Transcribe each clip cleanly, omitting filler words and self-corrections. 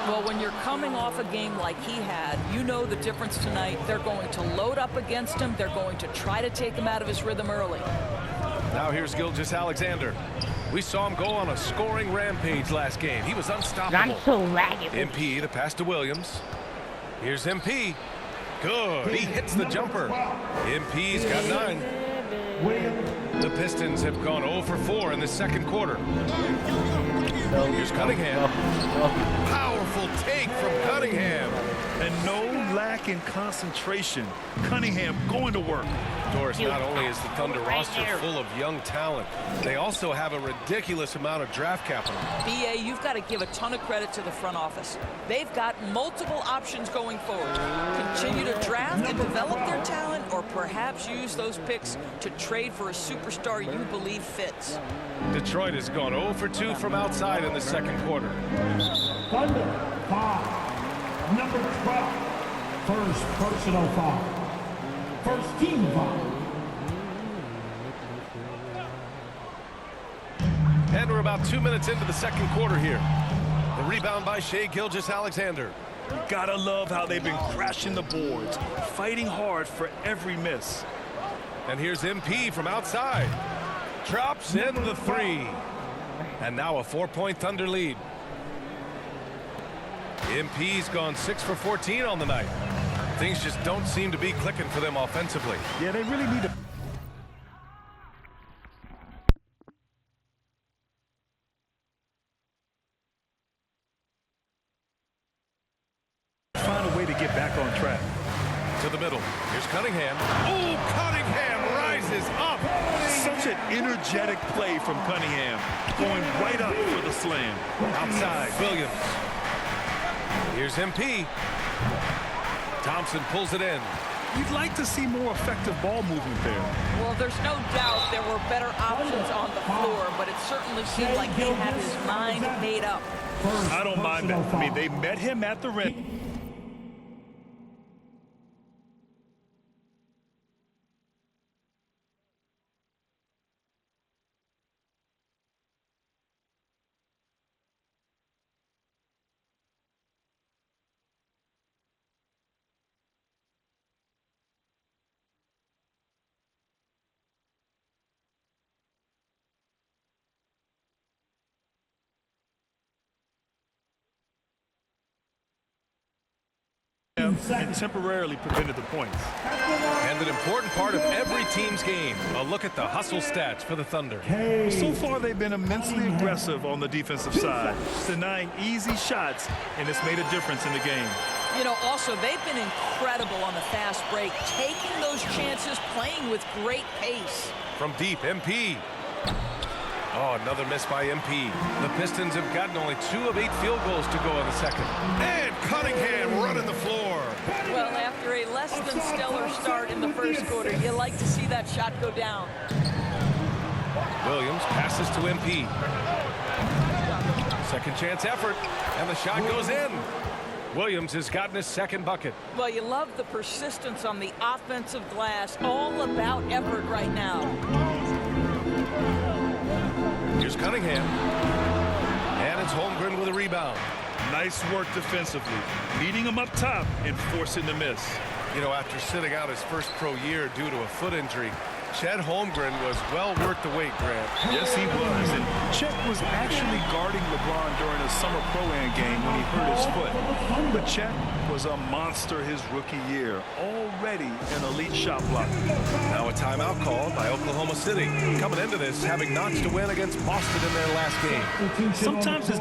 Well, when you're coming off a game like he had, you know the difference tonight. They're going to load up against him. They're going to try to take him out of his rhythm early. Now here's Gilgeous-Alexander. We saw him go on a scoring rampage last game. He was unstoppable. I'm so ragged. MP, the pass to Williams. Here's MP. Good. He hits the jumper. MP's got 9. The Pistons have gone 0 for 4 in the second quarter. Here's Cunningham. Powerful take from Cunningham. And no lack in concentration. Cunningham going to work. Doris, not only is the Thunder roster full of young talent, they also have a ridiculous amount of draft capital. BA, you've got to give a ton of credit to the front office. They've got multiple options going forward. Continue to draft and develop their talent, or perhaps use those picks to trade for a superstar you believe fits. Detroit has gone 0 for 2 from outside in the second quarter. Thunder, foul. Number 12. First personal foul. First team foul. And we're about 2 minutes into the second quarter here. The rebound by Shai Gilgeous-Alexander. You gotta love how they've been crashing the boards, fighting hard for every miss. And here's MP from outside. Drops in the 3. And now a 4-point Thunder lead. MP's gone 6 for 14 on the night. Things just don't seem to be clicking for them offensively. Yeah, they really need to find a way to get back on track. To the middle. Here's Cunningham. Oh, Cunningham rises up. Such an energetic play from Cunningham, going right up for the slam. Outside, Williams. Here's MP. Thompson pulls it in. You'd like to see more effective ball movement there. Well, there's no doubt there were better options on the floor, but it certainly seemed like he had his mind made up. I don't mind that. I mean, they met him at the rim. And temporarily prevented the points. And an important part of every team's game. A look at the hustle stats for the Thunder. So far, they've been immensely aggressive on the defensive side, denying easy shots, and it's made a difference in the game. You know, also, they've been incredible on the fast break, taking those chances, playing with great pace. From deep, MP. Oh, another miss by MP. The Pistons have gotten only 2 of 8 field goals to go in the second. And Cunningham running the floor. Well, after a less than stellar start in the first quarter, you like to see that shot go down. Williams passes to MP. Second chance effort, and the shot goes in. Williams has gotten his second bucket. Well, you love the persistence on the offensive glass. All about effort right now. Here's Cunningham. And it's Holmgren with a rebound. Nice work defensively, meeting him up top and forcing the miss. You know, after sitting out his first pro year due to a foot injury, Chet Holmgren was well worth the wait, Grant. Yes, he was. And Chet was actually guarding LeBron during a summer pro-am game when he hurt his foot. But Chet was a monster his rookie year, already an elite shot blocker. Now a timeout called by Oklahoma City. Coming into this, having notched a win against Boston in their last game. Sometimes it's...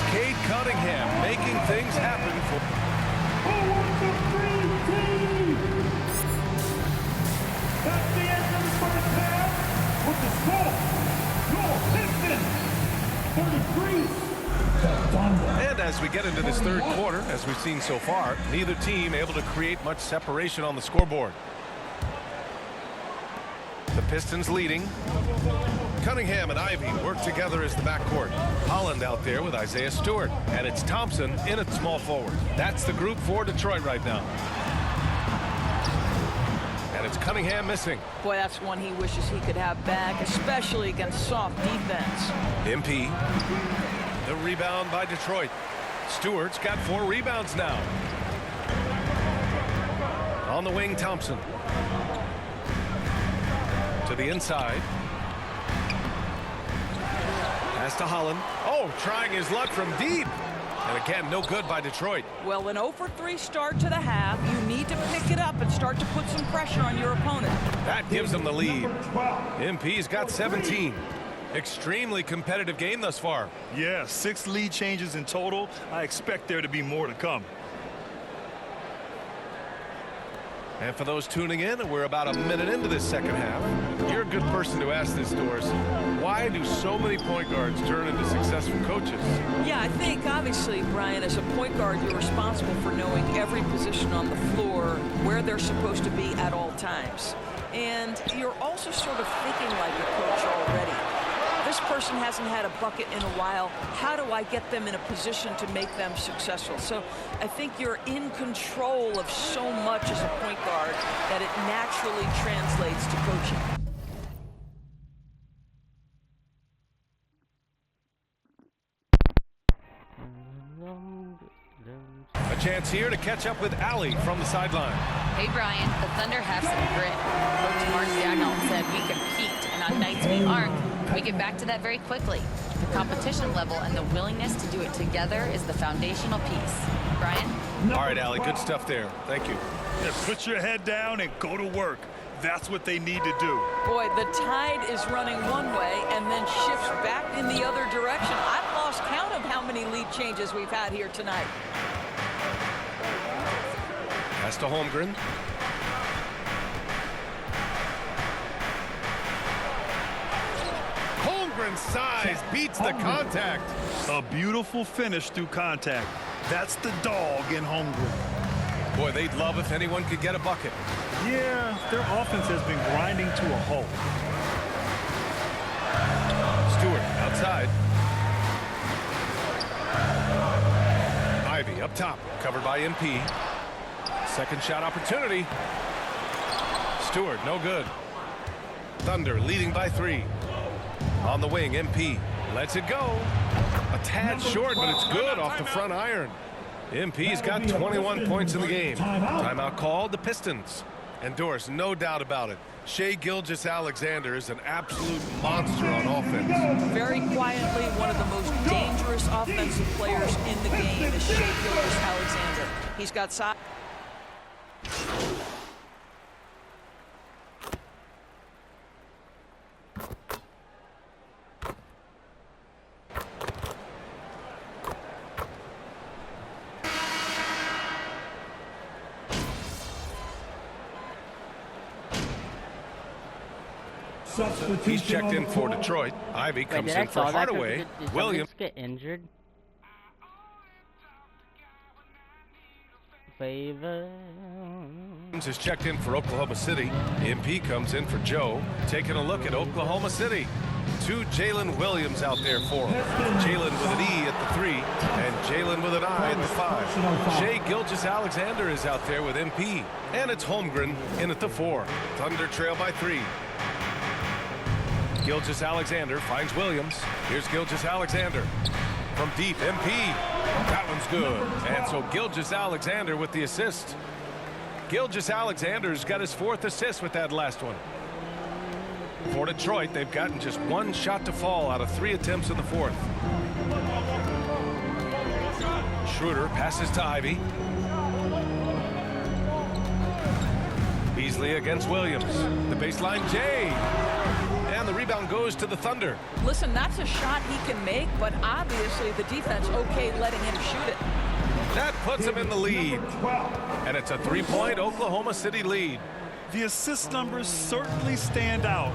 Cade Cunningham making things happen for... That's the end of the first half with the score. Your Pistons, 33. Thunder. And as we get into this third quarter, as we've seen so far, neither team able to create much separation on the scoreboard. The Pistons leading. Cunningham and Ivey work together as the backcourt. Holland out there with Isaiah Stewart. And it's Thompson in at small forward. That's the group for Detroit right now. It's Cunningham missing. Boy, that's one he wishes he could have back, especially against soft defense. MP. The rebound by Detroit. Stewart's got 4 rebounds now. On the wing, Thompson. To the inside. Pass to Holland. Oh, trying his luck from deep. And again, no good by Detroit. Well, an 0 for 3 start to the half. You need to pick it up and start to put some pressure on your opponent. That gives them the lead. MP's got 17. Extremely competitive game thus far. Yeah, 6 lead changes in total. I expect there to be more to come. And for those tuning in, we're about a minute into this second half. You're a good person to ask this, Doris. Why do so many point guards turn into successful coaches? Yeah, I think obviously, Brian, as a point guard, you're responsible for knowing every position on the floor, where they're supposed to be at all times. And you're also sort of thinking like a coach already. This person hasn't had a bucket in a while. How do I get them in a position to make them successful? So I think you're in control of so much as a point guard that it naturally translates to coaching. A chance here to catch up with Allie from the sideline. Hey, Brian, the Thunder have some grit. Coach Mark Dagnall said we compete, and on nights we aren't, we get back to that very quickly. The competition level and the willingness to do it together is the foundational piece. Brian? All right, Allie, good stuff there. Thank you. Yeah, put your head down and go to work. That's what they need to do. Boy, the tide is running one way and then shifts back in the other direction. I've lost count of how many lead changes we've had here tonight. Pass to Holmgren. Holmgren's size beats the contact. A beautiful finish through contact. That's the dog in Holmgren. Boy, they'd love if anyone could get a bucket. Yeah, their offense has been grinding to a halt. Stewart outside. Ivy up top, covered by MP. Second shot opportunity. Stewart, no good. Thunder leading by 3. On the wing, MP lets it go. A tad short, but it's good off the front iron. MP's got 21 points in the game. Timeout called, the Pistons. And Doris, no doubt about it, Shai Gilgeous-Alexander is an absolute monster on offense. Very quietly, one of the most dangerous offensive players in the game is Shai Gilgeous-Alexander. He's got size. He's checked in for Detroit. Ivy comes in for Hardaway. Williams get injured. Favor. is checked in for Oklahoma City. MP comes in for Joe. Taking a look at Oklahoma City. 2 Jalen Williams out there for him. Jalen with an E at the 3 and Jalen with an I at the 5. Shai Gilgeous-Alexander is out there with MP. And it's Holmgren in at the 4. Thunder trail by 3. Gilgeous-Alexander finds Williams. Here's Gilgeous-Alexander. From deep, MP. That one's good. And so Gilgeous-Alexander with the assist. Gilgeous-Alexander's got his 4th assist with that last one. For Detroit, they've gotten just 1 shot to fall out of 3 attempts in the 4th. Schroeder passes to Ivy. Beasley against Williams. The baseline, Jay. And the rebound goes to the Thunder. Listen, that's a shot he can make, but obviously the defense okay letting him shoot it. That puts him in the lead. And it's a 3-point Oklahoma City lead. The assist numbers certainly stand out.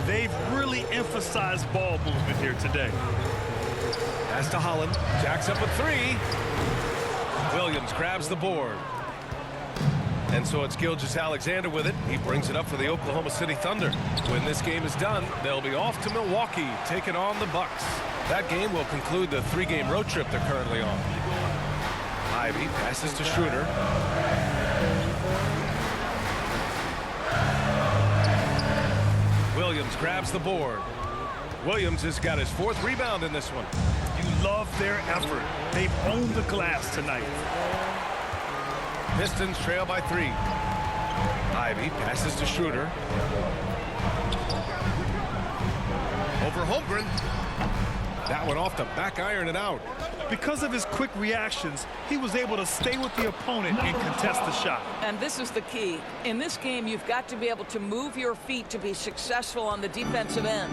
They've really emphasized ball movement here today. Pass to Holland. Jacks up a 3. Williams grabs the board. And so it's Gilgeous-Alexander with it. He brings it up for the Oklahoma City Thunder. When this game is done, they'll be off to Milwaukee, taking on the Bucks. That game will conclude the 3-game road trip they're currently on. Ivy passes to Schroeder. Williams grabs the board. Williams has got his 4th rebound in this one. You love their effort. They've owned the glass tonight. Pistons trail by 3. Ivy passes to Schroeder. Over Holmgren. That one off the back iron and out. Because of his quick reactions, he was able to stay with the opponent and contest the shot. And this is the key. In this game, you've got to be able to move your feet to be successful on the defensive end.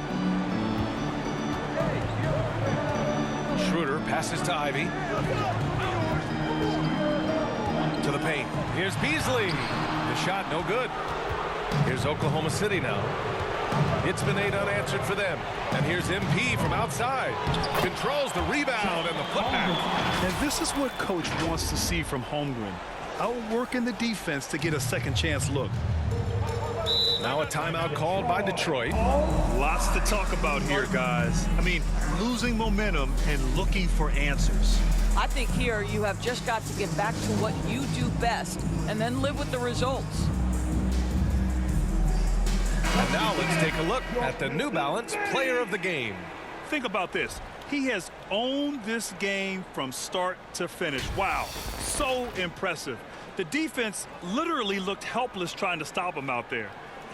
Schroeder passes to Ivy. To the paint. Here's Beasley. The shot no good. Here's Oklahoma City now. It's been 8 unanswered for them. And here's MP from outside. Controls the rebound and the putback. And this is what Coach wants to see from Holmgren. Outworking the defense to get a second chance look. Now a timeout called by Detroit. Lots to talk about here, guys. I mean, losing momentum and looking for answers. I think here you have just got to get back to what you do best and then live with the results. And now let's take a look at the New Balance Player of the Game. Think about this. He has owned this game from start to finish. Wow, so impressive. The defense literally looked helpless trying to stop him out there.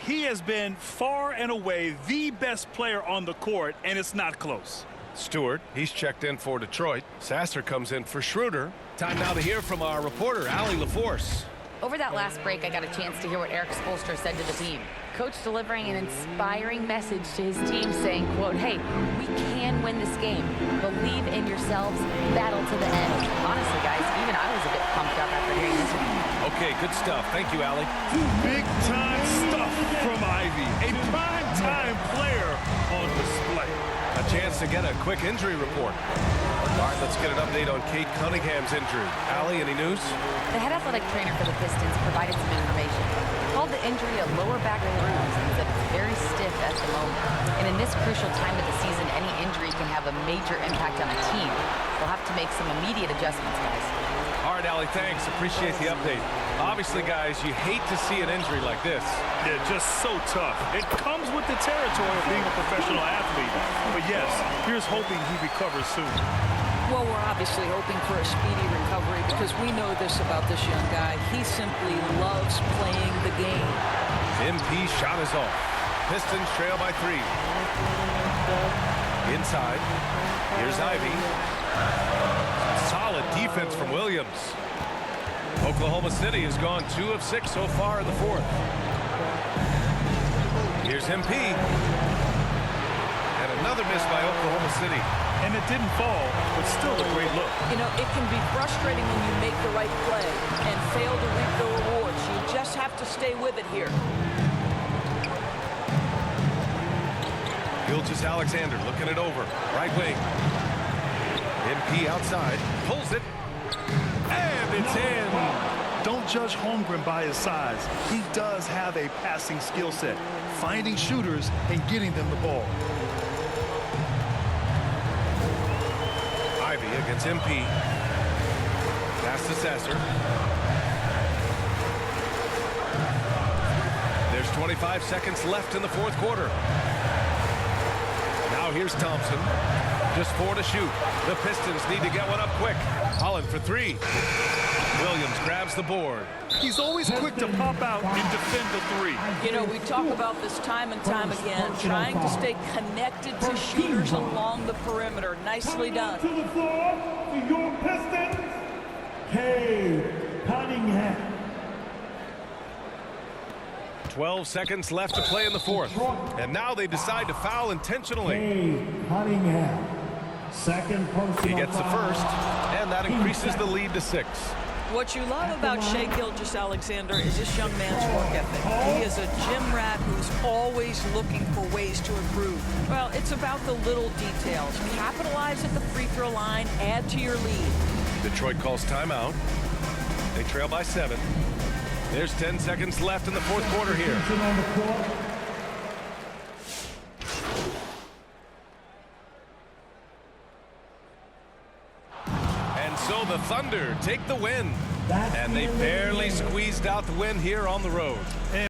He has been far and away the best player on the court, and it's not close. Stewart, he's checked in for Detroit. Sasser comes in for Schroeder. Time now to hear from our reporter, Allie LaForce. Over that last break, I got a chance to hear what Eric Spoelstra said to the team. Coach delivering an inspiring message to his team saying, quote, hey, we can win this game. Believe in yourselves. Battle to the end. Honestly, guys, even I was a bit pumped up after hearing this one. Okay, good stuff. Thank you, Allie. Big-time stuff from Ivy. A prime-time player on display. A chance to get a quick injury report. All right, let's get an update on Kate Cunningham's injury. Allie, any news? The head athletic trainer for the Pistons provided some information. He called the injury a lower back bruise and said it's very stiff at the moment. And in this crucial time of the season, any injury can have a major impact on a team. We'll have to make some immediate adjustments, guys. All right, Allie, thanks. Appreciate the update. Obviously, guys, you hate to see an injury like this. Yeah, just so tough. It comes with the territory of being a professional athlete. But yes, here's hoping he recovers soon. Well, we're obviously hoping for a speedy recovery because we know this about this young guy. He simply loves playing the game. MP shot is off. Pistons trail by 3. Inside. Here's Ivy. Solid defense from Williams. Oklahoma City has gone 2 of 6 so far in the 4th. Here's MP. And another miss by Oklahoma City. And it didn't fall, but still a great look. You know, it can be frustrating when you make the right play and fail to reap the rewards. You just have to stay with it here. Gilgeous-Alexander looking it over. Right wing. MP outside. Pulls it. And it's in. Don't judge Holmgren by his size. He does have a passing skill set, finding shooters and getting them the ball. Ivy against MP. Pass to Sasser. There's 25 seconds left in the 4th quarter. Now here's Thompson. Just 4 to shoot. The Pistons need to get one up quick. Holland for 3. Williams grabs the board. He's always quick to pop out and defend the 3. You know, we talk about this time and time again, trying to stay connected to shooters along the perimeter. Nicely done. To the floor for your Pistons, Kate Cunningham. 12 seconds left to play in the 4th. And now they decide to foul intentionally. Kate Cunningham. Second personal He gets the foul. first, and that increases the lead to 6. What you love about Shai Gilgeous-Alexander is this young man's work ethic. He is a gym rat who's always looking for ways to improve. Well, it's about the little details. Capitalize at the free throw line, add to your lead. Detroit calls timeout. They trail by 7. There's 10 seconds left in the 4th quarter here. On the court. And so the Thunder take the win. And they barely squeezed out the win here on the road.